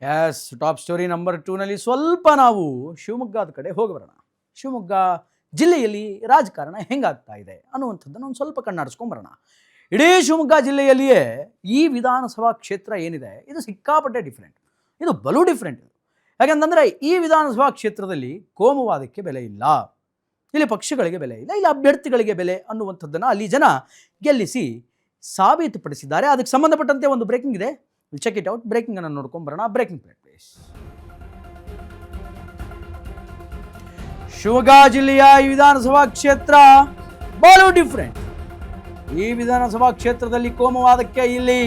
S top story number 2ನಲ್ಲಿ ಸ್ವಲ್ಪ ನಾವು ಶಿವಮೊಗ್ಗದ ಕಡೆ ಹೋಗಿ ಬರೋಣ. ಶಿವಮೊಗ್ಗ ಜಿಲ್ಲೆಯಲ್ಲಿ ರಾಜಕಾರಣ ಹೆಂಗಾಗ್ತಾ ಇದೆ ಅನ್ನುವಂಥದ್ದನ್ನು ಒಂದು ಸ್ವಲ್ಪ ಕಣ್ಣಾಡಿಸ್ಕೊಂಬರೋಣ. ಇಡೀ ಶಿವಮೊಗ್ಗ ಜಿಲ್ಲೆಯಲ್ಲಿಯೇ ಈ ವಿಧಾನಸಭಾ ಕ್ಷೇತ್ರ ಏನಿದೆ ಇದು ಸಿಕ್ಕಾಪಟ್ಟೆ ಡಿಫ್ರೆಂಟ್. ಇದು ಬಲು ಡಿಫ್ರೆಂಟ್. ಯಾಕೆಂತಂದರೆ ಈ ವಿಧಾನಸಭಾ ಕ್ಷೇತ್ರದಲ್ಲಿ ಕೋಮುವಾದಕ್ಕೆ ಬೆಲೆ ಇಲ್ಲ, ಇಲ್ಲಿ ಪಕ್ಷಗಳಿಗೆ ಬೆಲೆ ಇಲ್ಲ, ಇಲ್ಲಿ ಅಭ್ಯರ್ಥಿಗಳಿಗೆ ಬೆಲೆ ಅನ್ನುವಂಥದ್ದನ್ನು ಅಲ್ಲಿ ಜನ ಗೆಲ್ಲಿಸಿ ಸಾಬೀತುಪಡಿಸಿದ್ದಾರೆ. ಅದಕ್ಕೆ ಸಂಬಂಧಪಟ್ಟಂತೆ ಒಂದು ಬ್ರೇಕಿಂಗ್ ಇದೆ, ಚೆಕ್ ಇಟ್ ಔಟ್. ಬ್ರೇಕಿಂಗ್ ಅನ್ನು ನೋಡ್ಕೊಂಡು ಬರೋಣ. Breaking place. ಶಿವಮೊಗ್ಗ ಜಿಲ್ಲೆಯ ಈ ವಿಧಾನಸಭಾ ಕ್ಷೇತ್ರ ಬಲು ಡಿಫ್ರೆಂಟ್. ಈ ವಿಧಾನಸಭಾ ಕ್ಷೇತ್ರದಲ್ಲಿ ಕೋಮುವಾದಕ್ಕೆ ಇಲ್ಲಿ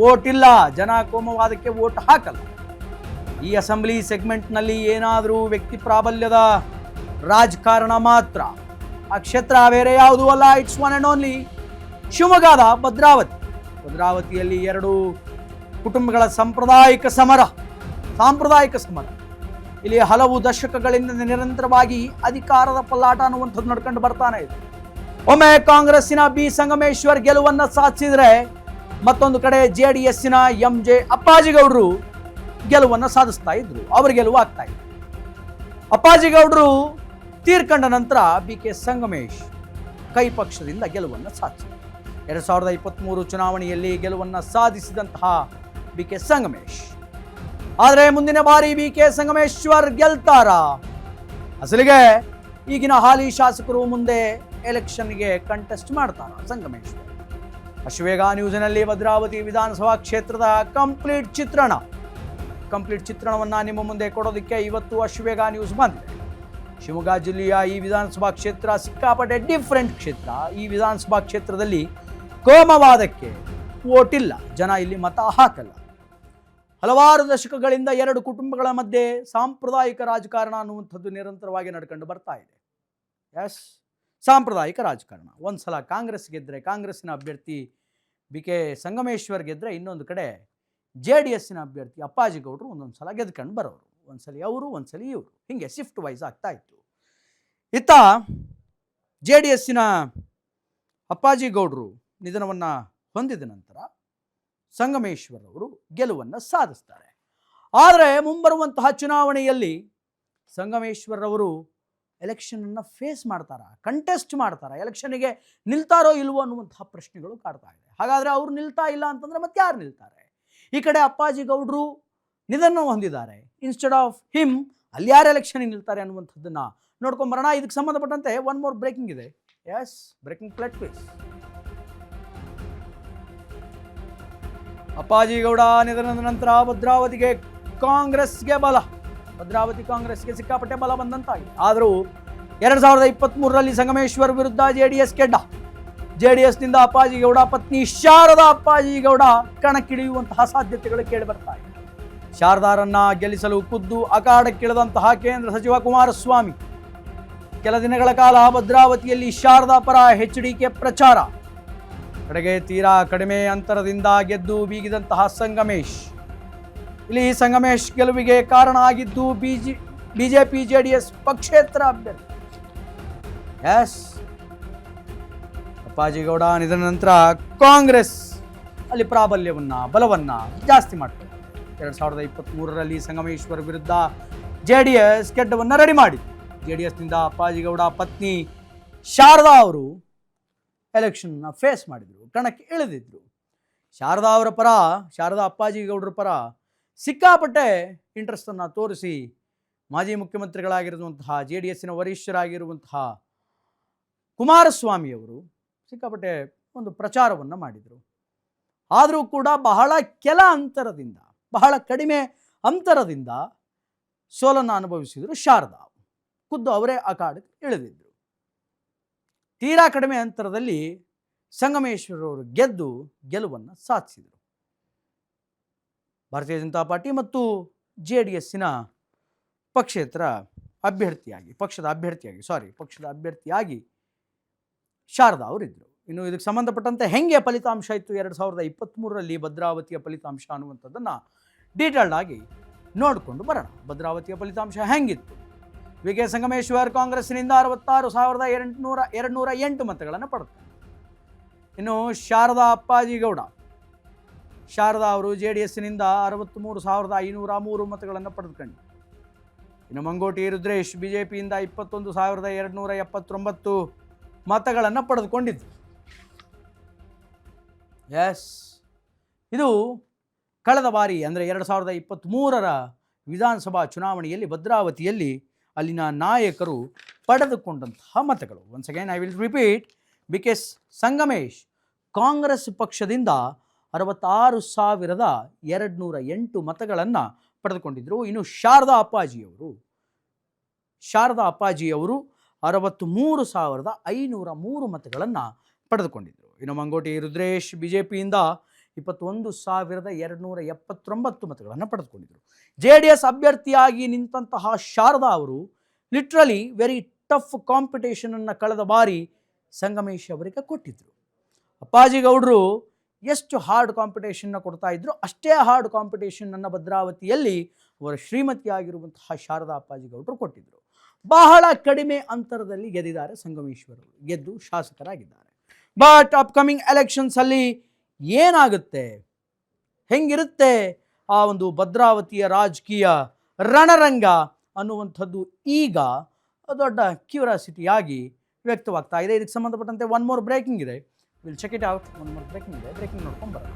ವೋಟ್ ಇಲ್ಲ, ಜನ ಕೋಮುವಾದಕ್ಕೆ ವೋಟ್ ಹಾಕಲ್ಲ. ಈ ಅಸೆಂಬ್ಲಿ ಸೆಗ್ಮೆಂಟ್ನಲ್ಲಿ ಏನಾದರೂ ವ್ಯಕ್ತಿ ಪ್ರಾಬಲ್ಯದ ರಾಜಕಾರಣ ಮಾತ್ರ. ಆ ಕ್ಷೇತ್ರ ಬೇರೆ ಯಾವುದೂ ಅಲ್ಲ, ಇಟ್ಸ್ ಒನ್ ಆ್ಯಂಡ್ ಓನ್ಲಿ ಶಿವಮೊಗ್ಗದ ಭದ್ರಾವತಿಯಲ್ಲಿ ಎರಡು ಕುಟುಂಬಗಳ ಸಾಂಪ್ರದಾಯಿಕ ಸಮರ. ಇಲ್ಲಿ ಹಲವು ದಶಕಗಳಿಂದ ನಿರಂತರವಾಗಿ ಅಧಿಕಾರದ ಪಲ್ಲಾಟ ಅನ್ನುವಂಥದ್ದು ನಡ್ಕೊಂಡು ಬರ್ತಾನೆ ಇದೆ. ಒಮ್ಮೆ ಕಾಂಗ್ರೆಸ್ಸಿನ ಬಿ ಸಂಗಮೇಶ್ವರ್ ಗೆಲುವನ್ನು ಸಾಧಿಸಿದ್ರೆ, ಮತ್ತೊಂದು ಕಡೆ JDSನ MJ ಅಪ್ಪಾಜಿಗೌಡರು ಗೆಲುವನ್ನು ಸಾಧಿಸ್ತಾ ಇದ್ರು. ಅವ್ರ ಗೆಲುವು ಆಗ್ತಾ ಇತ್ತು. ಅಪ್ಪಾಜಿಗೌಡರು ತೀರ್ಕೊಂಡ ನಂತರ BK ಸಂಗಮೇಶ್ ಕೈ ಪಕ್ಷದಿಂದ ಗೆಲುವನ್ನು ಸಾಧಿಸಿದರು. 2023 ಚುನಾವಣೆಯಲ್ಲಿ ಗೆಲುವನ್ನು ಸಾಧಿಸಿದಂತಹ BK ಸಂಗಮೇಶ್. ಆದರೆ ಮುಂದಿನ ಬಾರಿ BK ಸಂಗಮೇಶ್ವರ್ ಗೆಲ್ತಾರ? ಅಸಲಿಗೆ ಈಗಿನ ಹಾಲಿ ಶಾಸಕರು ಮುಂದೆ ಎಲೆಕ್ಷನ್ಗೆ ಕಂಟೆಸ್ಟ್ ಮಾಡ್ತಾರ ಸಂಗಮೇಶ್ವರ್? ಅಶ್ವೇಗ ನ್ಯೂಸ್ನಲ್ಲಿ ಭದ್ರಾವತಿ ವಿಧಾನಸಭಾ ಕ್ಷೇತ್ರದ ಕಂಪ್ಲೀಟ್ ಚಿತ್ರಣವನ್ನು ನಿಮ್ಮ ಮುಂದೆ ಕೊಡೋದಕ್ಕೆ ಇವತ್ತು ಅಶ್ವೇಗ ನ್ಯೂಸ್ ಬಂದಿದೆ. ಶಿವಮೊಗ್ಗ ಜಿಲ್ಲೆಯ ಈ ವಿಧಾನಸಭಾ ಕ್ಷೇತ್ರ ಸಿಕ್ಕಾಪಟ್ಟೆ ಡಿಫ್ರೆಂಟ್ ಕ್ಷೇತ್ರ. ಈ ವಿಧಾನಸಭಾ ಕ್ಷೇತ್ರದಲ್ಲಿ ಕೋಮವಾದಕ್ಕೆ ವೋಟ್ ಇಲ್ಲ, ಜನ ಇಲ್ಲಿ ಮತ ಹಾಕಲ್ಲ. ಹಲವಾರು ದಶಕಗಳಿಂದ ಎರಡು ಕುಟುಂಬಗಳ ಮಧ್ಯೆ ಸಾಂಪ್ರದಾಯಿಕ ರಾಜಕಾರಣ ಅನ್ನುವಂಥದ್ದು ನಿರಂತರವಾಗಿ ನಡ್ಕೊಂಡು ಬರ್ತಾ ಇದೆ. ಎಸ್, ಸಾಂಪ್ರದಾಯಿಕ ರಾಜಕಾರಣ. ಒಂದ್ಸಲ ಕಾಂಗ್ರೆಸ್ ಗೆದ್ದರೆ ಕಾಂಗ್ರೆಸ್ಸಿನ ಅಭ್ಯರ್ಥಿ BK ಸಂಗಮೇಶ್ವರ್ ಗೆದ್ದರೆ, ಇನ್ನೊಂದು ಕಡೆ JDSನ ಅಭ್ಯರ್ಥಿ ಅಪ್ಪಾಜಿಗೌಡರು ಒಂದೊಂದು ಸಲ ಗೆದ್ಕೊಂಡು ಬರೋರು. ಒಂದ್ಸಲಿ ಅವರು, ಒಂದ್ಸಲಿ ಇವರು, ಹೀಗೆ ಶಿಫ್ಟ್ ವೈಸ್ ಆಗ್ತಾ ಇತ್ತು. ಇತ್ತ JDSನ ಅಪ್ಪಾಜಿಗೌಡರು ನಿಧನವನ್ನು ಹೊಂದಿದ ನಂತರ ಸಂಗಮೇಶ್ವರ್ ಅವರು ಗೆಲುವನ್ನು ಸಾಧಿಸ್ತಾರೆ. ಆದರೆ ಮುಂಬರುವಂತಹ ಚುನಾವಣೆಯಲ್ಲಿ ಸಂಗಮೇಶ್ವರ್ ಅವರು ಎಲೆಕ್ಷನನ್ನು ಫೇಸ್ ಮಾಡ್ತಾರಾ, ಕಂಟೆಸ್ಟ್ ಮಾಡ್ತಾರಾ, ಎಲೆಕ್ಷನ್ಗೆ ನಿಲ್ತಾರೋ ಇಲ್ವೋ ಅನ್ನುವಂತಹ ಪ್ರಶ್ನೆಗಳು ಕಾಡ್ತಾ ಇದೆ. ಹಾಗಾದರೆ ಅವರು ನಿಲ್ತಾ ಇಲ್ಲ ಅಂತಂದರೆ ಮತ್ತೆ ಯಾರು ನಿಲ್ತಾರೆ? ಈ ಕಡೆ ಅಪ್ಪಾಜಿಗೌಡರು ನಿಧನ ಹೊಂದಿದ್ದಾರೆ. ಇನ್ಸ್ಟೆಡ್ ಆಫ್ ಹಿಮ್ ಅಲ್ಲಿ ಯಾರು ಎಲೆಕ್ಷನ್ ನಿಲ್ತಾರೆ ಅನ್ನುವಂಥದ್ದನ್ನು ನೋಡ್ಕೊಂಬರೋಣ. ಇದಕ್ಕೆ ಸಂಬಂಧಪಟ್ಟಂತೆ ಒನ್ ಮೋರ್ ಬ್ರೇಕಿಂಗ್ ಇದೆ. Yes, breaking place. ಅಪ್ಪಾಜಿಗೌಡ ನಿಧನದ ನಂತರ ಭದ್ರಾವತಿ ಕಾಂಗ್ರೆಸ್ಗೆ ಸಿಕ್ಕಾಪಟ್ಟೆ ಬಲ ಬಂದಂತಾಗಿದೆ. ಆದರೂ 2023ರಲ್ಲಿ ಸಂಗಮೇಶ್ವರ್ ವಿರುದ್ಧ JDS ಗೆಡ್ಡ. JDSನಿಂದ ಅಪ್ಪಾಜಿಗೌಡ ಪತ್ನಿ ಶಾರದಾ ಅಪ್ಪಾಜಿಗೌಡ ಕಣಕ್ಕಿಳಿಯುವಂತಹ ಸಾಧ್ಯತೆಗಳು ಕೇಳಿಬರ್ತಾ ಇದೆ. ಶಾರದಾರನ್ನ ಗೆಲ್ಲಿಸಲು ಖುದ್ದು ಅಖಾಡಕ್ಕಿಳಿದಂತಹ ಕೇಂದ್ರ ಸಚಿವ ಕುಮಾರಸ್ವಾಮಿ ಕೆಲ ದಿನಗಳ ಕಾಲ ಭದ್ರಾವತಿಯಲ್ಲಿ ಶಾರದಾ ಪರ HDK ಪ್ರಚಾರ. ಕಡೆಗೆ ತೀರಾ ಕಡಿಮೆ ಅಂತರದಿಂದ ಗೆದ್ದು ಬೀಗಿದಂತಹ ಸಂಗಮೇಶ್. ಇಲ್ಲಿ ಸಂಗಮೇಶ್ ಗೆಲುವಿಗೆ ಕಾರಣ ಆಗಿದ್ದು BJP JDS ಪಕ್ಷೇತರ ಅಭ್ಯರ್ಥಿ. ಎಸ್, ಅಪ್ಪಾಜಿಗೌಡ ನಿಧನ ನಂತರ ಕಾಂಗ್ರೆಸ್ ಅಲ್ಲಿ ಬಲವನ್ನು ಜಾಸ್ತಿ ಮಾಡ್ತಾರೆ. 2023ರಲ್ಲಿ ಸಂಗಮೇಶ್ವರ್ ವಿರುದ್ಧ JDS ಗೆಡ್ಡವನ್ನು ರೆಡಿ ಮಾಡಿ. JDSನಿಂದ ಅಪ್ಪಾಜಿಗೌಡ ಪತ್ನಿ ಶಾರದಾ ಅವರು ಎಲೆಕ್ಷನ್ನ ಫೇಸ್ ಮಾಡಿದರು, ಕಣಕ್ಕೆ ಇಳಿದಿದ್ರು. ಶಾರದಾ ಅಪ್ಪಾಜಿಗೌಡರ ಪರ ಸಿಕ್ಕಾಪಟ್ಟೆ ಇಂಟ್ರೆಸ್ಟನ್ನು ತೋರಿಸಿ ಮಾಜಿ ಮುಖ್ಯಮಂತ್ರಿಗಳಾಗಿರುವಂತಹ JDSನ ವರಿಷ್ಠರಾಗಿರುವಂತಹ ಕುಮಾರಸ್ವಾಮಿಯವರು ಸಿಕ್ಕಾಪಟ್ಟೆ ಒಂದು ಪ್ರಚಾರವನ್ನು ಮಾಡಿದರು. ಆದರೂ ಕೂಡ ಬಹಳ ಕಡಿಮೆ ಅಂತರದಿಂದ ಸೋಲನ್ನು ಅನುಭವಿಸಿದರು ಶಾರದಾ. ಖುದ್ದು ಅವರೇ ಅಖಾಡಕ್ಕೆ ಇಳಿದಿದ್ದರು. ತೀರಾ ಕಡಿಮೆ ಅಂತರದಲ್ಲಿ ಸಂಗಮೇಶ್ವರ್ ಅವರು ಗೆಲುವನ್ನು ಸಾಧಿಸಿದರು. ಭಾರತೀಯ ಜನತಾ ಪಾರ್ಟಿ ಮತ್ತು JDSನ ಪಕ್ಷದ ಅಭ್ಯರ್ಥಿಯಾಗಿ ಶಾರದಾ ಅವರಿದ್ದರು. ಇನ್ನು ಇದಕ್ಕೆ ಸಂಬಂಧಪಟ್ಟಂತೆ ಹೆಂಗೆ ಫಲಿತಾಂಶ ಇತ್ತು 2023ರಲ್ಲಿ ಭದ್ರಾವತಿಯ ಫಲಿತಾಂಶ ಅನ್ನುವಂಥದ್ದನ್ನು ಡೀಟೇಲ್ಡ್ ಆಗಿ ನೋಡಿಕೊಂಡು ಬರೋಣ. ಭದ್ರಾವತಿಯ ಫಲಿತಾಂಶ ಹೆಂಗಿತ್ತು? BK ಸಂಗಮೇಶ್ವರ್ ಕಾಂಗ್ರೆಸ್ನಿಂದ 66,208 ಮತಗಳನ್ನು ಪಡೆದರು. ಇನ್ನು ಶಾರದಾ ಶಾರದಾ ಅವರು JDSನಿಂದ 63,503 ಮತಗಳನ್ನು ಪಡೆದುಕೊಂಡು, ಇನ್ನು ಮಂಗೋಟಿ ರುದ್ರೇಶ್ BJPಯಿಂದ 21,279 ಮತಗಳನ್ನು ಪಡೆದುಕೊಂಡಿದ್ರು. ಎಸ್, ಇದು ಕಳೆದ ಬಾರಿ ಅಂದರೆ 2023ರ ವಿಧಾನಸಭಾ ಚುನಾವಣೆಯಲ್ಲಿ ಭದ್ರಾವತಿಯಲ್ಲಿ ಅಲ್ಲಿನ ನಾಯಕರು ಪಡೆದುಕೊಂಡಂತಹ ಮತಗಳು. Once again I will repeat, BK Sangamesh Congress ಪಕ್ಷದಿಂದ 66,208 ಮತಗಳನ್ನು ಪಡೆದುಕೊಂಡಿದ್ದರು. ಇನ್ನು ಶಾರದಾ ಅಪ್ಪಾಜಿಯವರು 63,503 ಮತಗಳನ್ನು ಪಡೆದುಕೊಂಡಿದ್ದರು. ಇನ್ನು ಮಂಗೋಟಿ ರುದ್ರೇಶ್ BJPಯಿಂದ 21,279 ಮತಗಳನ್ನು ಪಡೆದುಕೊಂಡಿದ್ದರು. JDS ಅಭ್ಯರ್ಥಿಯಾಗಿ ನಿಂತಹ ಶಾರದಾ ಅವರು ಲಿಟ್ರಲಿ ವೆರಿ ಟಫ್ ಕಾಂಪಿಟೇಷನನ್ನು ಕಳೆದ ಬಾರಿ ಸಂಗಮೇಶ್ ಅವರಿಗೆ ಕೊಟ್ಟಿದ್ದರು. ಅಪ್ಪಾಜಿಗೌಡರು ಎಷ್ಟು ಹಾರ್ಡ್ ಕಾಂಪಿಟೇಷನ್ನ ಕೊಡ್ತಾ ಇದ್ರು, ಅಷ್ಟೇ ಹಾರ್ಡ್ ಕಾಂಪಿಟೇಷನನ್ನು ಭದ್ರಾವತಿಯಲ್ಲಿ ಅವರ ಶ್ರೀಮತಿಯಾಗಿರುವಂತಹ ಶಾರದಾ ಅಪ್ಪಾಜಿಗೌಡರು ಕೊಟ್ಟಿದ್ದರು. ಬಹಳ ಕಡಿಮೆ ಅಂತರದಲ್ಲಿ ಗೆದ್ದಿದ್ದಾರೆ ಸಂಗಮೇಶ್ವರರು, ಗೆದ್ದು ಶಾಸಕರಾಗಿದ್ದಾರೆ. ಬಟ್ ಅಪ್ಕಮಿಂಗ್ ಎಲೆಕ್ಷನ್ಸಲ್ಲಿ ಏನಾಗುತ್ತೆ, ಹೆಂಗಿರುತ್ತೆ ಆ ಒಂದು ಭದ್ರಾವತಿಯ ರಾಜಕೀಯ ರಣರಂಗ ಅನ್ನುವಂಥದ್ದು ಈಗ ದೊಡ್ಡ ಕ್ಯೂರಿಯಾಸಿಟಿಯಾಗಿ ವ್ಯಕ್ತವಾಗ್ತಾ ಇದೆ. ಇದಕ್ಕೆ ಸಂಬಂಧಪಟ್ಟಂತೆ ಒನ್ ಮೋರ್ ಬ್ರೇಕಿಂಗ್ ಇದೆ, will check it out. One more breaking ಇದೆ, ಬ್ರೇಕಿಂಗ್ ನೋಡ್ಕೊಂಡು ಬರೋಣ.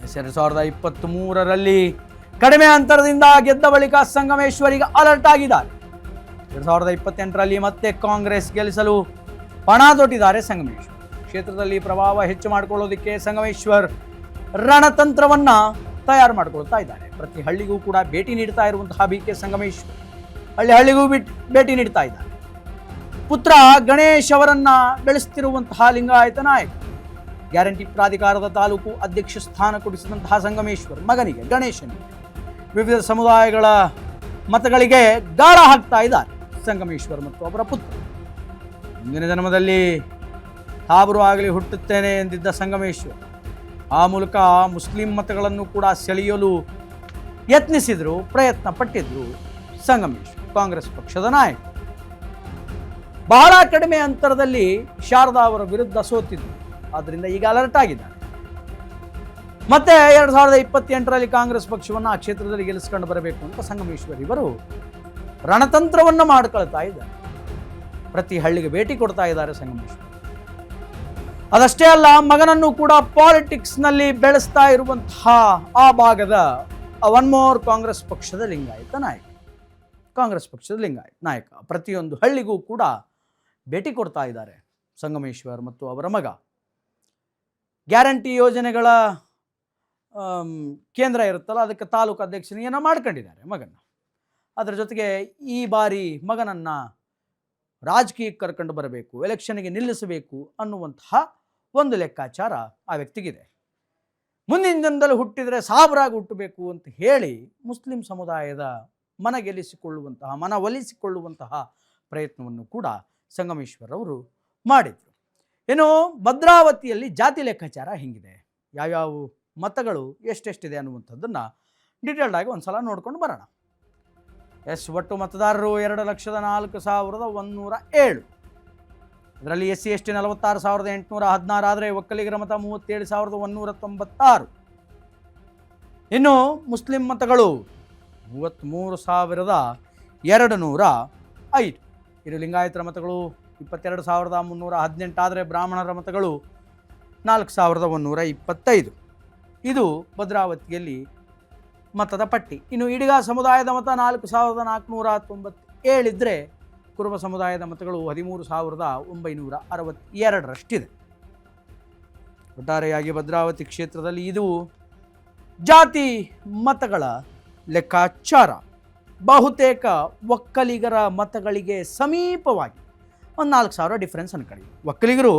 2023ರಲ್ಲಿ ಕಡಿಮೆ ಅಂತರದಿಂದ ಗೆದ್ದ ಬಳಿಕ ಸಂಗಮೇಶ್ವರಿಗೆ ಅಲರ್ಟ್ ಆಗಿದ್ದಾರೆ. 2028ರಲ್ಲಿ ಮತ್ತೆ ಕಾಂಗ್ರೆಸ್ ಗೆಲ್ಲಿಸಲು ಪಣ ತೊಟ್ಟಿದ್ದಾರೆ ಸಂಗಮೇಶ್ವರ್. ಕ್ಷೇತ್ರದಲ್ಲಿ ಪ್ರಭಾವ ಹೆಚ್ಚು ಮಾಡಿಕೊಳ್ಳೋದಕ್ಕೆ ಸಂಗಮೇಶ್ವರ್ ರಣತಂತ್ರವನ್ನ ತಯಾರು ಮಾಡಿಕೊಳ್ತಾ ಇದ್ದಾರೆ. ಪ್ರತಿ ಹಳ್ಳಿಗೂ ಕೂಡ ಭೇಟಿ ನೀಡ್ತಾ ಇರುವಂತಹ BK ಸಂಗಮೇಶ್ವರ್ ಹಳ್ಳಿಗೂ ಭೇಟಿ ನೀಡ್ತಾ ಇದ್ದಾರೆ. ಪುತ್ರ ಗಣೇಶ್ ಅವರನ್ನ ಬೆಳೆಸ್ತಿರುವಂತಹ ಲಿಂಗಾಯತ ನಾಯಕ. ಗ್ಯಾರಂಟಿ ಪ್ರಾಧಿಕಾರದ ತಾಲೂಕು ಅಧ್ಯಕ್ಷ ಸ್ಥಾನ ಕೊಡಿಸಿದಂತಹ ಸಂಗಮೇಶ್ವರ್ ಮಗನಿಗೆ ಗಣೇಶನಿಗೆ ವಿವಿಧ ಸಮುದಾಯಗಳ ಮತಗಳಿಗೆ ಗಾಳ ಹಾಕ್ತಾ ಇದ್ದಾರೆ ಸಂಗಮೇಶ್ವರ್ ಮತ್ತು ಅವರ ಪುತ್ರ. ಮುಂದಿನ ಜನ್ಮದಲ್ಲಿ ಹಾಬರು ಆಗಲಿ ಹುಟ್ಟುತ್ತೇನೆ ಎಂದಿದ್ದ ಸಂಗಮೇಶ್ವರ್ ಆ ಮೂಲಕ ಮುಸ್ಲಿಂ ಮತಗಳನ್ನು ಕೂಡ ಸೆಳೆಯಲು ಯತ್ನಿಸಿದ್ರು, ಪ್ರಯತ್ನ ಪಟ್ಟಿದ್ರು ಸಂಗಮೇಶ್ವರ್, ಕಾಂಗ್ರೆಸ್ ಪಕ್ಷದ ನಾಯಕ. ಬಹಳ ಕಡಿಮೆ ಅಂತರದಲ್ಲಿ ಶಾರದಾ ಅವರ ವಿರುದ್ಧ ಸೋತಿದ್ರು, ಆದ್ದರಿಂದ ಈಗ ಅಲರ್ಟ್ ಆಗಿದ್ದಾರೆ. ಮತ್ತೆ 2028ರಲ್ಲಿ ಕಾಂಗ್ರೆಸ್ ಪಕ್ಷವನ್ನು ಆ ಕ್ಷೇತ್ರದಲ್ಲಿ ಗೆಲ್ಲಿಸ್ಕೊಂಡು ಬರಬೇಕು ಅಂತ ಸಂಗಮೇಶ್ವರ್ ಇವರು ರಣತಂತ್ರವನ್ನು ಮಾಡ್ಕೊಳ್ತಾ ಇದ್ದಾರೆ. ಪ್ರತಿ ಹಳ್ಳಿಗೆ ಭೇಟಿ ಕೊಡ್ತಾ ಇದ್ದಾರೆ ಸಂಗಮೇಶ್ವರ್. ಅದಷ್ಟೇ ಅಲ್ಲ, ಮಗನನ್ನು ಕೂಡ ಪಾಲಿಟಿಕ್ಸ್ನಲ್ಲಿ ಬೆಳೆಸ್ತಾ ಇರುವಂತಹ ಆ ಭಾಗದ ಒನ್ ಮೋರ್ ಕಾಂಗ್ರೆಸ್ ಪಕ್ಷದ ಲಿಂಗಾಯತ ನಾಯಕ. ಪ್ರತಿಯೊಂದು ಹಳ್ಳಿಗೂ ಕೂಡ ಭೇಟಿ ಕೊಡ್ತಾ ಇದ್ದಾರೆ ಸಂಗಮೇಶ್ವರ್ ಮತ್ತು ಅವರ ಮಗ. ಗ್ಯಾರಂಟಿ ಯೋಜನೆಗಳ ಕೇಂದ್ರ ಇರುತ್ತಲ್ಲ, ಅದಕ್ಕೆ ತಾಲೂಕು ಅಧ್ಯಕ್ಷನಿಯನ್ನು ಮಾಡ್ಕೊಂಡಿದ್ದಾರೆ ಮಗನ. ಅದರ ಜೊತೆಗೆ ಈ ಬಾರಿ ಮಗನನ್ನು ರಾಜಕೀಯಕ್ಕೆ ಕರ್ಕೊಂಡು ಬರಬೇಕು, ಎಲೆಕ್ಷನ್ಗೆ ನಿಲ್ಲಿಸಬೇಕು ಅನ್ನುವಂತಹ ಒಂದು ಲೆಕ್ಕಾಚಾರ ಆ ವ್ಯಕ್ತಿಗಿದೆ. ಮುಂದಿನ ಜನದಲ್ಲಿ ಹುಟ್ಟಿದರೆ ಸಾಬರಾಗಿ ಹುಟ್ಟಬೇಕು ಅಂತ ಹೇಳಿ ಮುಸ್ಲಿಂ ಸಮುದಾಯದ ಮನವೊಲಿಸಿಕೊಳ್ಳುವಂತಹ ಪ್ರಯತ್ನವನ್ನು ಕೂಡ ಸಂಗಮೇಶ್ವರ್ ಅವರು ಮಾಡಿದರು. ಇನ್ನು ಭದ್ರಾವತಿಯಲ್ಲಿ ಜಾತಿ ಲೆಕ್ಕಾಚಾರ ಹೆಂಗಿದೆ, ಯಾವ್ಯಾವ ಮತಗಳು ಎಷ್ಟೆಷ್ಟಿದೆ ಅನ್ನುವಂಥದ್ದನ್ನು ಡೀಟೇಲ್ಡ್ ಆಗಿ ಒಂದ್ಸಲ ನೋಡ್ಕೊಂಡು ಬರೋಣ. ಒಟ್ಟು ಮತದಾರರು 2,04,107. ಇದರಲ್ಲಿ SC ST 46,816 ಆದರೆ ಒಕ್ಕಲಿಗರ ಮತ 37,196. ಇನ್ನು ಮುಸ್ಲಿಂ ಮತಗಳು 33,205. ಇದು ಲಿಂಗಾಯತರ ಮತಗಳು 22,318 ಆದರೆ ಬ್ರಾಹ್ಮಣರ ಮತಗಳು 4,125. ಇದು ಭದ್ರಾವತಿಯಲ್ಲಿ ಮತದ ಪಟ್ಟಿ. ಇನ್ನು ಇಡಿಗ ಸಮುದಾಯದ ಮತ 4,497 ಇದ್ದರೆ ಕುರುಬ ಸಮುದಾಯದ ಮತಗಳು 13,962ರಷ್ಟಿದೆ. ಒಟ್ಟಾರೆಯಾಗಿ ಭದ್ರಾವತಿ ಕ್ಷೇತ್ರದಲ್ಲಿ ಇದು ಜಾತಿ ಮತಗಳ ಲೆಕ್ಕಾಚಾರ. ಬಹುತೇಕ ಒಕ್ಕಲಿಗರ ಮತಗಳಿಗೆ ಸಮೀಪವಾಗಿ ಒಂದು 4,000 ಡಿಫ್ರೆನ್ಸ್ ಅನ್ಕೊಳ್ಳಿ. ಒಕ್ಕಲಿಗರು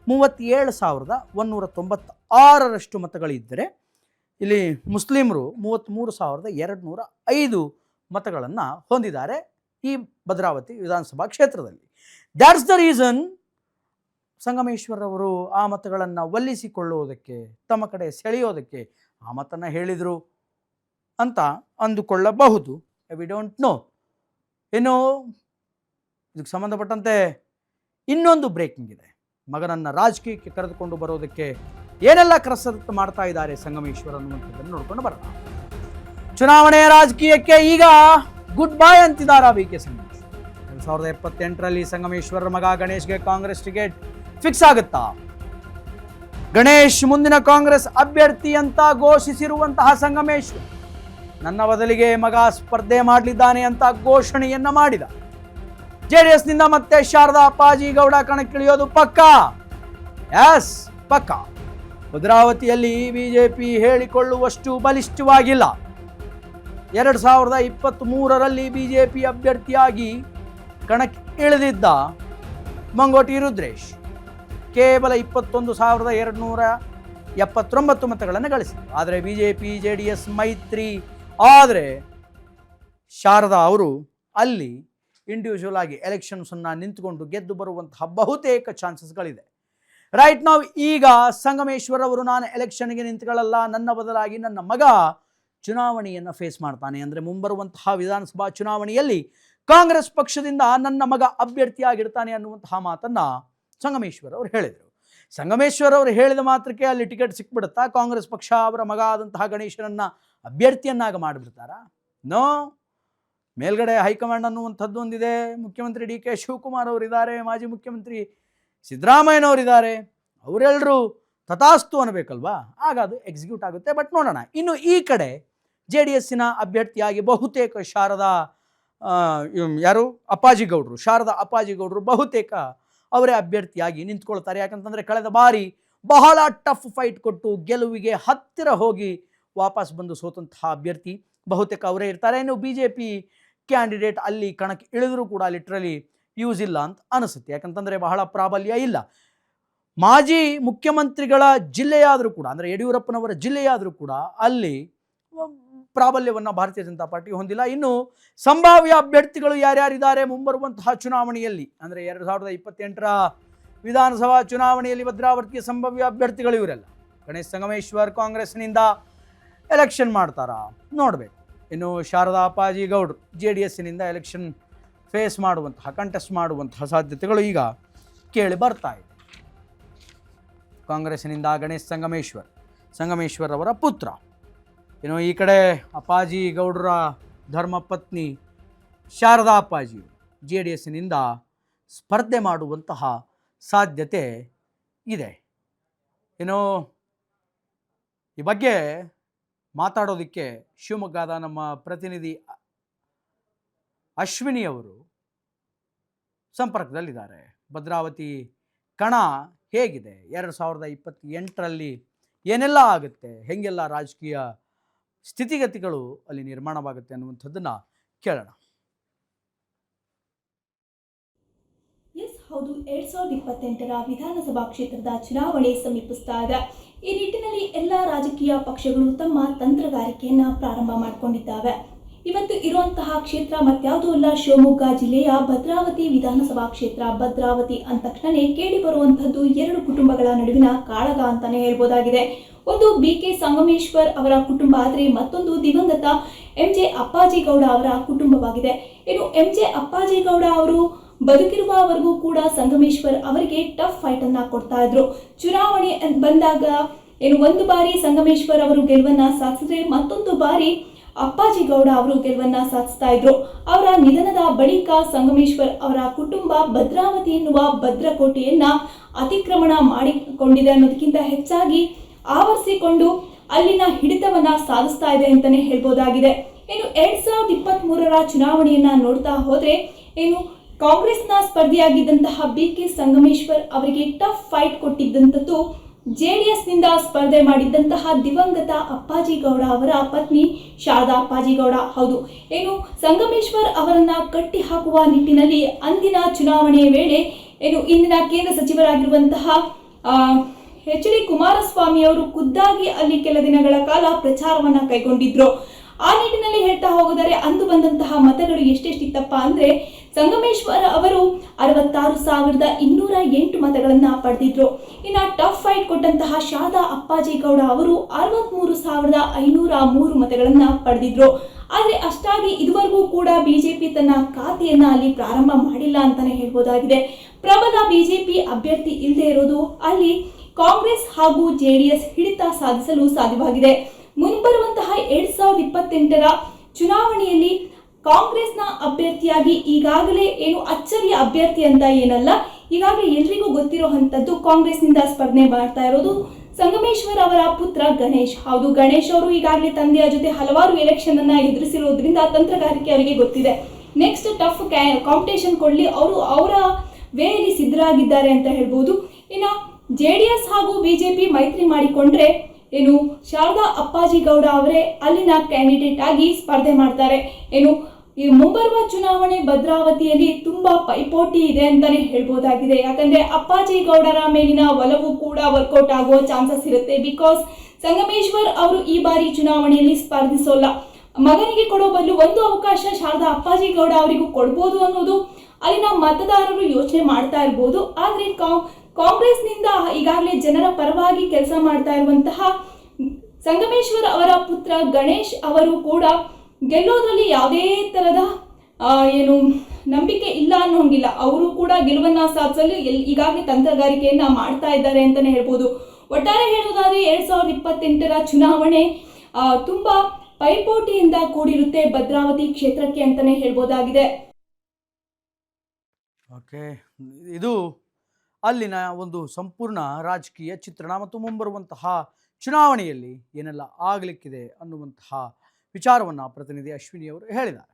37,196ರಷ್ಟು ಮತಗಳಿದ್ದರೆ ಇಲ್ಲಿ ಮುಸ್ಲಿಮರು 33,205 ಮತಗಳನ್ನು ಹೊಂದಿದ್ದಾರೆ ಈ ಭದ್ರಾವತಿ ವಿಧಾನಸಭಾ ಕ್ಷೇತ್ರದಲ್ಲಿ. ದ್ಯಾಟ್ಸ್ ದ ರೀಸನ್ ಸಂಗಮೇಶ್ವರ್ ಅವರು ಆ ಮತಗಳನ್ನು ಒಲಿಸಿಕೊಳ್ಳುವುದಕ್ಕೆ, ತಮ್ಮ ಕಡೆ ಸೆಳೆಯೋದಕ್ಕೆ ಆ ಮತನ ಹೇಳಿದರು ಅಂತ ಅಂದುಕೊಳ್ಳಬಹುದು. We don't know. ಇನ್ನು ಇದಕ್ಕೆ ಸಂಬಂಧಪಟ್ಟಂತೆ ಇನ್ನೊಂದು ಬ್ರೇಕಿಂಗ್ ಇದೆ. ಮಗನನ್ನು ರಾಜಕೀಯಕ್ಕೆ ಕರೆದುಕೊಂಡು ಬರೋದಕ್ಕೆ ಏನೆಲ್ಲ ಕಸರತ್ತು ಮಾಡ್ತಾ ಇದ್ದಾರೆ ಸಂಗಮೇಶ್ವರ್ ಅನ್ನುವಂಥದ್ದನ್ನು ನೋಡ್ಕೊಂಡು ಬರೋಣ. ಚುನಾವಣೆಯ ರಾಜಕೀಯಕ್ಕೆ ಈಗ ಗುಡ್ ಬೈ ಅಂತಿದ್ದಾರೆ ಬಿ ಕೆ ಸಂಗಮೇಶ್ವರ್. 2028ರಲ್ಲಿ ಸಂಗಮೇಶ್ವರರ ಮಗ ಗಣೇಶ್ಗೆ ಕಾಂಗ್ರೆಸ್ ಟಿಕೆಟ್ ಫಿಕ್ಸ್ ಆಗುತ್ತಾ? ಗಣೇಶ್ ಮುಂದಿನ ಕಾಂಗ್ರೆಸ್ ಅಭ್ಯರ್ಥಿ ಅಂತ ಘೋಷಿಸಿರುವಂತಹ ಸಂಗಮೇಶ್ವರ್ ನನ್ನ ಬದಲಿಗೆ ಮಗ ಸ್ಪರ್ಧೆ ಮಾಡಲಿದ್ದಾನೆ ಅಂತ ಘೋಷಣೆಯನ್ನ ಮಾಡಿದ. ಜೆಡಿಎಸ್ನಿಂದ ಮತ್ತೆ ಶಾರದಾ ಅಪ್ಪಾಜಿ ಗೌಡ ಕಣಕ್ಕಿಳಿಯೋದು ಪಕ್ಕಾ. ಎಸ್, ಪಕ್ಕಾ. ಭದ್ರಾವತಿಯಲ್ಲಿ ಬಿಜೆಪಿ ಹೇಳಿಕೊಳ್ಳುವಷ್ಟು ಬಲಿಷ್ಠವಾಗಿಲ್ಲ. 2023ರಲ್ಲಿ ಬಿಜೆಪಿ ಅಭ್ಯರ್ಥಿಯಾಗಿ ಕಣಕ್ಕೆ ಇಳಿದಿದ್ದ ಮಂಗೋಟಿ ರುದ್ರೇಶ್ ಕೇವಲ 21,279 ಮತಗಳನ್ನು ಗಳಿಸಿದರು. ಆದರೆ ಬಿಜೆಪಿ ಜೆಡಿಎಸ್ ಮೈತ್ರಿ ಆದರೆ ಶಾರದಾ ಅವರು ಅಲ್ಲಿ ಇಂಡಿವಿಜುವಲ್ ಆಗಿ ಎಲೆಕ್ಷನ್ಸನ್ನು ನಿಂತುಕೊಂಡು ಗೆದ್ದು ಬರುವಂತಹ ಬಹುತೇಕ ಚಾನ್ಸಸ್ಗಳಿದೆ. ರೈಟ್ ನಾವು ಈಗ ಸಂಗಮೇಶ್ವರ್ ಅವರು ನಾನು ಎಲೆಕ್ಷನ್ಗೆ ನಿಂತ್ಕೊಳ್ಳಲ್ಲ, ನನ್ನ ಬದಲಾಗಿ ನನ್ನ ಮಗ ಚುನಾವಣೆಯನ್ನು ಫೇಸ್ ಮಾಡ್ತಾನೆ, ಅಂದರೆ ಮುಂಬರುವಂತಹ ವಿಧಾನಸಭಾ ಚುನಾವಣೆಯಲ್ಲಿ ಕಾಂಗ್ರೆಸ್ ಪಕ್ಷದಿಂದ ನನ್ನ ಮಗ ಅಭ್ಯರ್ಥಿಯಾಗಿರ್ತಾನೆ ಅನ್ನುವಂತಹ ಮಾತನ್ನು ಸಂಗಮೇಶ್ವರ್ ಅವರು ಹೇಳಿದರು. ಸಂಗಮೇಶ್ವರ್ ಅವರು ಹೇಳಿದ ಮಾತ್ರಕ್ಕೆ ಅಲ್ಲಿ ಟಿಕೆಟ್ ಸಿಕ್ಬಿಡುತ್ತಾ? ಕಾಂಗ್ರೆಸ್ ಪಕ್ಷ ಅವರ ಮಗ ಆದಂತಹ ಗಣೇಶನನ್ನು ಅಭ್ಯರ್ಥಿಯನ್ನಾಗಿ ಮಾಡಿಬಿಡ್ತಾರಾ? ನೋ. ಮೇಲ್ಗಡೆ ಹೈಕಮಾಂಡ್ ಅನ್ನುವಂಥದ್ದು ಒಂದಿದೆ. ಮುಖ್ಯಮಂತ್ರಿ ಡಿ ಕೆ ಶಿವಕುಮಾರ್ ಅವರಿದ್ದಾರೆ, ಮಾಜಿ ಮುಖ್ಯಮಂತ್ರಿ ಸಿದ್ದರಾಮಯ್ಯನವರಿದ್ದಾರೆ. ಅವರೆಲ್ಲರೂ ತಥಾಸ್ತು ಅನ್ನಬೇಕಲ್ವಾ? ಆಗ ಅದು ಎಕ್ಸಿಕ್ಯೂಟ್ ಆಗುತ್ತೆ. ಬಟ್ ನೋಡೋಣ. ಇನ್ನು ಈ ಕಡೆ ಜೆ ಡಿ ಎಸ್ಸಿನ ಅಭ್ಯರ್ಥಿಯಾಗಿ ಬಹುತೇಕ ಶಾರದಾ ಅಪ್ಪಾಜಿ ಗೌಡರು ಬಹುತೇಕ ಅವರೇ ಅಭ್ಯರ್ಥಿಯಾಗಿ ನಿಂತ್ಕೊಳ್ತಾರೆ. ಯಾಕಂತಂದರೆ ಕಳೆದ ಬಾರಿ ಬಹಳ ಟಫ್ ಫೈಟ್ ಕೊಟ್ಟು ಗೆಲುವಿಗೆ ಹತ್ತಿರ ಹೋಗಿ ವಾಪಸ್ ಬಂದು ಸೋತಂತಹ ಅಭ್ಯರ್ಥಿ ಬಹುತೇಕ ಅವರೇ ಇರ್ತಾರೆ. ಇನ್ನು ಬಿ ಜೆ ಪಿ ಕ್ಯಾಂಡಿಡೇಟ್ ಅಲ್ಲಿ ಕಣಕ್ಕೆ ಇಳಿದರೂ ಕೂಡ ಲಿಟ್ರಲಿ ಯೂಸ್ ಇಲ್ಲ ಅಂತ ಅನಿಸುತ್ತೆ. ಯಾಕಂತಂದರೆ ಬಹಳ ಪ್ರಾಬಲ್ಯ ಇಲ್ಲ. ಮಾಜಿ ಮುಖ್ಯಮಂತ್ರಿಗಳ ಜಿಲ್ಲೆಯಾದರೂ ಕೂಡ, ಅಂದರೆ ಯಡಿಯೂರಪ್ಪನವರ ಜಿಲ್ಲೆಯಾದರೂ ಕೂಡ ಅಲ್ಲಿ ಪ್ರಾಬಲ್ಯವನ್ನು ಭಾರತೀಯ ಜನತಾ ಪಾರ್ಟಿ ಹೊಂದಿಲ್ಲ. ಇನ್ನು ಸಂಭಾವ್ಯ ಅಭ್ಯರ್ಥಿಗಳು ಯಾರ್ಯಾರಿದ್ದಾರೆ ಮುಂಬರುವಂತಹ ಚುನಾವಣೆಯಲ್ಲಿ, ಅಂದರೆ 2028ರ ವಿಧಾನಸಭಾ ಚುನಾವಣೆಯಲ್ಲಿ ಭದ್ರಾವತಿಯ ಸಂಭಾವ್ಯ ಅಭ್ಯರ್ಥಿಗಳು ಇವರೆಲ್ಲ. ಗಣೇಶ್ ಸಂಗಮೇಶ್ವರ್ ಕಾಂಗ್ರೆಸ್ನಿಂದ ಎಲೆಕ್ಷನ್ ಮಾಡ್ತಾರಾ ನೋಡಬೇಕು. ಇನ್ನು ಶಾರದಾ ಅಪ್ಪಾಜಿ ಗೌಡ್ರು ಜೆ ಡಿ ಎಸ್ಸಿನಿಂದ ಎಲೆಕ್ಷನ್ ಫೇಸ್ ಕಂಟೆಸ್ಟ್ ಮಾಡುವಂತಹ ಸಾಧ್ಯತೆಗಳು ಈಗ ಕೇಳಿ ಬರ್ತಾ ಇದೆ. ಕಾಂಗ್ರೆಸ್ನಿಂದ ಗಣೇಶ್ ಸಂಗಮೇಶ್ವರ್ ಅವರ ಪುತ್ರ. ಇನ್ನು ಈ ಕಡೆ ಅಪ್ಪಾಜಿ ಗೌಡರ ಧರ್ಮಪತ್ನಿ ಶಾರದಾ ಅಪ್ಪಾಜಿ ಜೆ ಡಿ ಎಸ್ಸಿನಿಂದ ಸ್ಪರ್ಧೆ ಮಾಡುವಂತಹ ಸಾಧ್ಯತೆ ಇದೆ. ಇನ್ನು ಈ ಬಗ್ಗೆ ಮಾತಾಡೋದಕ್ಕೆ ಶಿವಮೊಗ್ಗದ ನಮ್ಮ ಪ್ರತಿನಿಧಿ ಅಶ್ವಿನಿ ಅವರು ಸಂಪರ್ಕದಲ್ಲಿದ್ದಾರೆ. ಭದ್ರಾವತಿ ಕಣ ಹೇಗಿದೆ, 2028ರಲ್ಲಿ ಏನೆಲ್ಲ ಆಗುತ್ತೆ, ಹೆಂಗೆಲ್ಲ ರಾಜಕೀಯ ಸ್ಥಿತಿಗತಿಗಳು ಅಲ್ಲಿ ನಿರ್ಮಾಣವಾಗುತ್ತೆ ಅನ್ನುವಂಥದ್ದನ್ನು ಕೇಳೋಣ. ಹೌದು, 2028ರ ವಿಧಾನಸಭಾ ಕ್ಷೇತ್ರದ ಚುನಾವಣೆ ಸಮೀಪಿಸ್ತಾ ಇದೆ. ಈ ನಿಟ್ಟಿನಲ್ಲಿ ಎಲ್ಲ ರಾಜಕೀಯ ಪಕ್ಷಗಳು ತಮ್ಮ ತಂತ್ರಗಾರಿಕೆಯನ್ನು ಪ್ರಾರಂಭ ಮಾಡಿಕೊಂಡಿದ್ದಾವೆ. ಇವತ್ತು ಇರುವಂತಹ ಕ್ಷೇತ್ರ ಮತ್ಯಾವುದೂ ಅಲ್ಲ, ಶಿವಮೊಗ್ಗ ಜಿಲ್ಲೆಯ ಭದ್ರಾವತಿ ವಿಧಾನಸಭಾ ಕ್ಷೇತ್ರ. ಭದ್ರಾವತಿ ಅಂದ ತಕ್ಷಣ ಕೇಳಿ ಬರುವಂತಹದ್ದು ಎರಡು ಕುಟುಂಬಗಳ ನಡುವಿನ ಕಾಳಗ ಅಂತಾನೆ ಹೇಳ್ಬೋದಾಗಿದೆ. ಒಂದು ಬಿ ಕೆ ಸಂಗಮೇಶ್ವರ್ ಅವರ ಕುಟುಂಬ ಆದರೆ ಮತ್ತೊಂದು ದಿವಂಗತ ಎಂ ಜೆ ಅಪ್ಪಾಜಿ ಗೌಡ ಅವರ ಕುಟುಂಬವಾಗಿದೆ. ಇನ್ನು ಎಂ ಜೆ ಅಪ್ಪಾಜಿ ಗೌಡ ಅವರು ಬದುಕಿರುವವರೆಗೂ ಕೂಡ ಸಂಗಮೇಶ್ವರ್ ಅವರಿಗೆ ಟಫ್ ಫೈಟ್ ಅನ್ನ ಕೊಡ್ತಾ ಇದ್ರು. ಚುನಾವಣೆ ಬಂದಾಗ ಒಂದು ಬಾರಿ ಸಂಗಮೇಶ್ವರ್ ಅವರು ಗೆಲುವನ್ನ ಸಾಧಿಸಿದ್ರೆ ಮತ್ತೊಂದು ಬಾರಿ ಅಪ್ಪಾಜಿ ಗೌಡ ಅವರು ಗೆಲುವನ್ನ ಸಾಧಿಸ್ತಾ ಇದ್ರು. ಅವರ ನಿಧನದ ಬಳಿಕ ಸಂಗಮೇಶ್ವರ್ ಅವರ ಕುಟುಂಬ ಭದ್ರಾವತಿ ಎನ್ನುವ ಭದ್ರಕೋಟೆಯನ್ನ ಅತಿಕ್ರಮಣ ಮಾಡಿಕೊಂಡಿದೆ ಅನ್ನೋದಕ್ಕಿಂತ ಹೆಚ್ಚಾಗಿ ಆವರಿಸಿಕೊಂಡು ಅಲ್ಲಿನ ಹಿಡಿತವನ್ನ ಸಾಧಿಸ್ತಾ ಇದೆ ಅಂತಾನೆ ಹೇಳ್ಬೋದಾಗಿದೆ. ಇನ್ನು 2023ರ ಚುನಾವಣೆಯನ್ನ ನೋಡ್ತಾ ಹೋದ್ರೆ ಕಾಂಗ್ರೆಸ್ನ ಸ್ಪರ್ಧಿಯಾಗಿದ್ದಂತಹ ಬಿ ಕೆ ಸಂಗಮೇಶ್ವರ್ ಅವರಿಗೆ ಟಫ್ ಫೈಟ್ ಕೊಟ್ಟಿದ್ದಂಥದ್ದು ಜೆಡಿಎಸ್ನಿಂದ ಸ್ಪರ್ಧೆ ಮಾಡಿದ್ದಂತಹ ದಿವಂಗತ ಅಪ್ಪಾಜಿ ಗೌಡ ಅವರ ಪತ್ನಿ ಶಾರದಾ ಅಪ್ಪಾಜಿ ಗೌಡ. ಹೌದು, ಸಂಗಮೇಶ್ವರ್ ಅವರನ್ನ ಕಟ್ಟಿ ಹಾಕುವ ನಿಟ್ಟಿನಲ್ಲಿ ಅಂದಿನ ಚುನಾವಣೆಯ ವೇಳೆ ಇಂದಿನ ಕೇಂದ್ರ ಸಚಿವರಾಗಿರುವಂತಹ ಎಚ್ ಡಿ ಕುಮಾರಸ್ವಾಮಿ ಅವರು ಖುದ್ದಾಗಿ ಅಲ್ಲಿ ಕೆಲ ದಿನಗಳ ಕಾಲ ಪ್ರಚಾರವನ್ನ ಕೈಗೊಂಡಿದ್ರು. ಆ ನಿಟ್ಟಿನಲ್ಲಿ ಹೇಳ್ತಾ ಹೋಗಿದರೆ ಅಂದು ಬಂದಂತಹ ಮತಗಳು ಎಷ್ಟೆಷ್ಟಿತ್ತಪ್ಪ ಅಂದ್ರೆ ಸಂಗಮೇಶ್ವರ್ ಅವರು 66,208 ಮತಗಳನ್ನ ಪಡೆದಿದ್ರು. ಇನ್ನು ಟಫ್ ಫೈಟ್ ಕೊಟ್ಟಂತಹ ಶಾರದಾ ಅಪ್ಪಾಜಿ ಗೌಡ ಅವರು 63,503 ಮತಗಳನ್ನ ಪಡೆದಿದ್ರು. ಆದ್ರೆ ಅಷ್ಟಾಗಿ ಇದುವರೆಗೂ ಕೂಡ ಬಿಜೆಪಿ ತನ್ನ ಖಾತೆಯನ್ನ ಅಲ್ಲಿ ಪ್ರಾರಂಭ ಮಾಡಿಲ್ಲ ಅಂತಾನೆ ಹೇಳ್ಬೋದಾಗಿದೆ. ಪ್ರಬಲ ಬಿಜೆಪಿ ಅಭ್ಯರ್ಥಿ ಇಲ್ಲದೆ ಇರೋದು ಅಲ್ಲಿ ಕಾಂಗ್ರೆಸ್ ಹಾಗೂ ಜೆಡಿಎಸ್ ಹಿಡಿತ ಸಾಧಿಸಲು ಸಾಧ್ಯವಾಗಿದೆ. ಮುಂಬರುವಂತಹ 2028ರ ಚುನಾವಣೆಯಲ್ಲಿ ಕಾಂಗ್ರೆಸ್ನ ಅಭ್ಯರ್ಥಿಯಾಗಿ ಈಗಾಗಲೇ ಏನು ಅಚ್ಚರಿಯ ಅಭ್ಯರ್ಥಿ ಅಂತ ಏನಲ್ಲ, ಈಗಾಗಲೇ ಎಲ್ರಿಗೂ ಗೊತ್ತಿರುವಂತದ್ದು ಕಾಂಗ್ರೆಸ್ನಿಂದ ಸ್ಪರ್ಧೆ ಮಾಡ್ತಾ ಇರೋದು ಸಂಗಮೇಶ್ವರ್ ಅವರ ಪುತ್ರ ಗಣೇಶ್. ಹೌದು, ಗಣೇಶ್ ಅವರು ಈಗಾಗಲೇ ತಂದೆಯ ಜೊತೆ ಹಲವಾರು ಎಲೆಕ್ಷನ್ ಅನ್ನ ಎದುರಿಸಿರೋದ್ರಿಂದ ತಂತ್ರಗಾರಿಕೆ ಅವರಿಗೆ ಗೊತ್ತಿದೆ. ನೆಕ್ಸ್ಟ್ ಟಫ್ ಕಾಂಪಿಟೇಷನ್ ಕೊಡ್ಲಿ, ಅವರು ಅವರ ವೇಯಲ್ಲಿ ಸಿದ್ಧರಾಗಿದ್ದಾರೆ ಅಂತ ಹೇಳ್ಬೋದು. ಇನ್ನು ಜೆಡಿಎಸ್ ಹಾಗೂ ಬಿಜೆಪಿ ಮೈತ್ರಿ ಮಾಡಿಕೊಂಡ್ರೆ ಏನು ಶಾರದಾ ಅಪ್ಪಾಜಿ ಗೌಡ ಅವರೇ ಅಲ್ಲಿನ ಕ್ಯಾಂಡಿಡೇಟ್ ಆಗಿ ಸ್ಪರ್ಧೆ ಮಾಡ್ತಾರೆ. ಏನು ಈ ಮುಂಬರುವ ಚುನಾವಣೆ ಭದ್ರಾವತಿಯಲ್ಲಿ ತುಂಬಾ ಪೈಪೋಟಿ ಇದೆ ಅಂತಾನೆ ಹೇಳ್ಬೋದಾಗಿದೆ. ಯಾಕಂದ್ರೆ ಅಪ್ಪಾಜಿ ಗೌಡರ ಮೇಲಿನ ಒಲವು ಕೂಡ ವರ್ಕೌಟ್ ಆಗುವ ಚಾನ್ಸಸ್ ಇರುತ್ತೆ. ಬಿಕಾಸ್ ಸಂಗಮೇಶ್ವರ್ ಅವರು ಈ ಬಾರಿ ಚುನಾವಣೆಯಲ್ಲಿ ಸ್ಪರ್ಧಿಸೋಲ್ಲ. ಮಗನಿಗೆ ಕೊಡೋ ಬದಲು ಒಂದು ಅವಕಾಶ ಶಾರದಾ ಅಪ್ಪಾಜಿ ಗೌಡ ಅವರಿಗೂ ಕೊಡ್ಬೋದು ಅನ್ನೋದು ಅಲ್ಲಿನ ಮತದಾರರು ಯೋಚನೆ ಮಾಡ್ತಾ ಇರ್ಬೋದು. ಆದ್ರೆ ಕಾಂಗ್ರೆಸ್ನಿಂದ ಈಗಾಗಲೇ ಜನರ ಪರವಾಗಿ ಕೆಲಸ ಮಾಡ್ತಾ ಇರುವಂತಹ ಸಂಗಮೇಶ್ವರ್ ಅವರ ಪುತ್ರ ಗಣೇಶ್ ಅವರು ಕೂಡ ಗೆಲ್ಲೋದ್ರಲ್ಲಿ ಯಾವುದೇ ತರಹದ ಏನು ನಂಬಿಕೆ ಇಲ್ಲ ಅನ್ನೋಂಗಿಲ್ಲ. ಅವರು ಕೂಡ ಗೆಲುವನ್ನ ಸಾಧಿಸಲು ಈಗಾಗಲೇ ತಂತ್ರಗಾರಿಕೆಯನ್ನ ಮಾಡ್ತಾ ಇದ್ದಾರೆ ಅಂತಾನೆ ಹೇಳ್ಬೋದು. ಒಟ್ಟಾರೆ ಹೇಳೋದಾದ್ರೆ 2028ರ ಚುನಾವಣೆ ತುಂಬಾ ಪೈಪೋಟಿಯಿಂದ ಕೂಡಿರುತ್ತೆ ಭದ್ರಾವತಿ ಕ್ಷೇತ್ರಕ್ಕೆ ಅಂತಾನೆ ಹೇಳ್ಬೋದಾಗಿದೆ. ಓಕೆ, ಇದು ಅಲ್ಲಿನ ಒಂದು ಸಂಪೂರ್ಣ ರಾಜಕೀಯ ಚಿತ್ರಣ ಮತ್ತು ಮುಂಬರುವಂತಹ ಚುನಾವಣೆಯಲ್ಲಿ ಏನೆಲ್ಲ ಆಗಲಿಕ್ಕಿದೆ ಅನ್ನುವಂತಹ ವಿಚಾರವನ್ನು ಪ್ರತಿನಿಧಿ ಅಶ್ವಿನಿ ಅವರು ಹೇಳಿದ್ದಾರೆ.